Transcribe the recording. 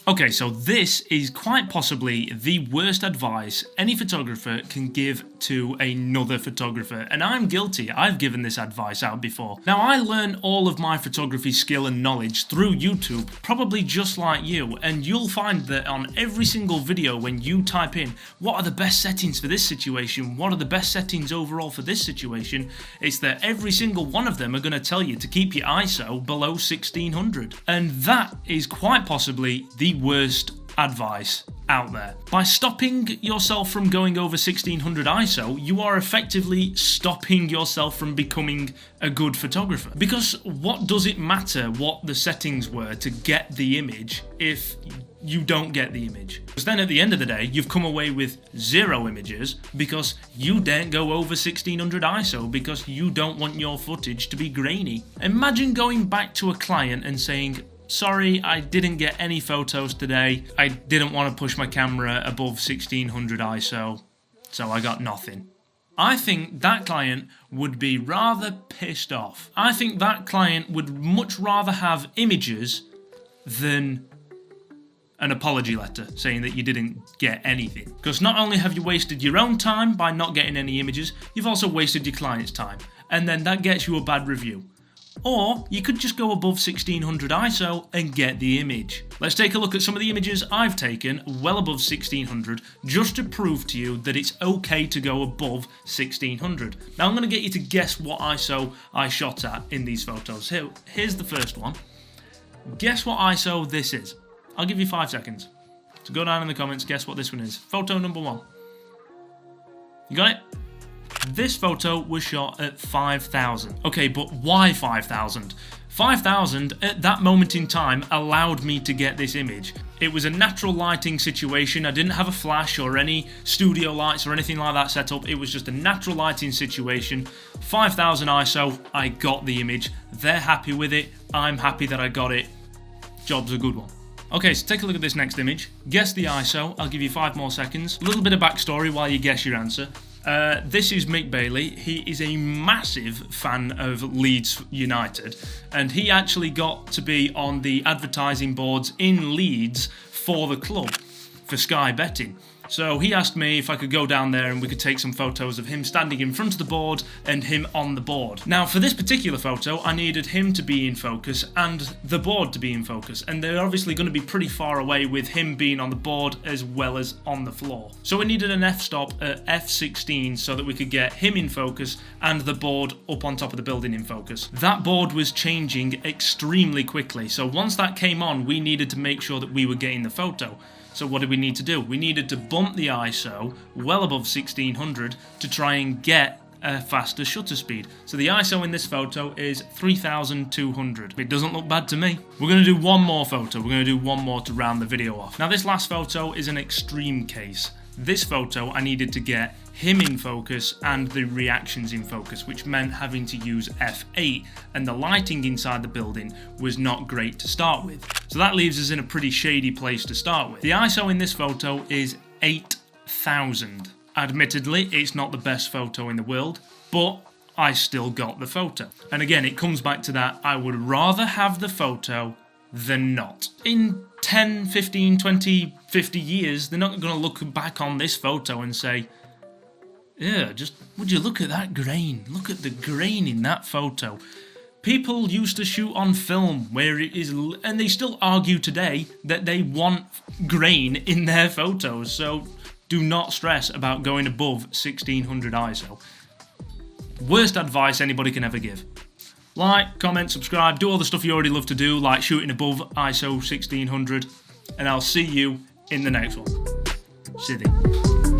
Okay, so this is quite possibly the worst advice any photographer can give to another photographer, and I'm guilty. I've given this advice out before. Now, I learn all of my photography skill and knowledge through YouTube, probably just like you, and you'll find that on every single video when you type in, what are the best settings for this situation, what are the best settings overall for this situation, it's that every single one of them are going to tell you to keep your ISO below 1600. And that is quite possibly the worst advice out there. By stopping yourself from going over 1600 ISO, you are effectively stopping yourself from becoming a good photographer. Because what does it matter what the settings were to get the image if you don't get the image? Because then at the end of the day, you've come away with 0 images because you daren't go over 1600 ISO because you don't want your footage to be grainy. Imagine going back to a client and saying, sorry, I didn't get any photos today. I didn't want to push my camera above 1600 ISO, so I got nothing. I think that client would be rather pissed off. I think that client would much rather have images than an apology letter saying that you didn't get anything. Because not only have you wasted your own time by not getting any images, you've also wasted your client's time. And then that gets you a bad review. Or you could just go above 1600 ISO and get the image. Let's take a look at some of the images I've taken well above 1600 just to prove to you that it's okay to go above 1600. Now I'm going to get you to guess what ISO I shot at in these photos. Here's the first one. Guess what ISO this is. I'll give you 5 seconds. So go down in the comments, guess what this one is. Photo number 1. You got it? This photo was shot at 5,000. Okay, but why 5,000? 5,000 at that moment in time allowed me to get this image. It was a natural lighting situation. I didn't have a flash or any studio lights or anything like that set up. It was just a natural lighting situation. 5,000 ISO, I got the image. They're happy with it. I'm happy that I got it. Job's a good one. Okay, so take a look at this next image. Guess the ISO. I'll give you 5 more seconds. A little bit of backstory while you guess your answer. This is Mick Bailey. He is a massive fan of Leeds United, and he actually got to be on the advertising boards in Leeds for the club, for Sky Betting. So he asked me if I could go down there and we could take some photos of him standing in front of the board and him on the board. Now for this particular photo, I needed him to be in focus and the board to be in focus, and they're obviously going to be pretty far away with him being on the board as well as on the floor. So we needed an f-stop at f16 so that we could get him in focus and the board up on top of the building in focus. That board was changing extremely quickly, so once that came on, we needed to make sure that we were getting the photo. So what did we need to do? We needed to bump the ISO well above 1600 to try and get a faster shutter speed. So the ISO in this photo is 3200. It doesn't look bad to me. We're going to do one more photo. We're going to do one more to round the video off. Now this last photo is an extreme case. This photo I needed to get him in focus and the reactions in focus, which meant having to use f8, and the lighting inside the building was not great to start with. So that leaves us in a pretty shady place to start with. The ISO in this photo is 8,000. Admittedly, it's not the best photo in the world, but I still got the photo. And again, it comes back to that, I would rather have the photo than not. In 10, 15, 20, 50 years, they're not going to look back on this photo and say, yeah, just would you look at that grain? Look at the grain in that photo. People used to shoot on film where it is, and they still argue today that they want grain in their photos. So do not stress about going above 1600 ISO. Worst advice anybody can ever give. Like, comment, subscribe, do all the stuff you already love to do, like shooting above ISO 1600, and I'll see you in the next one. See you.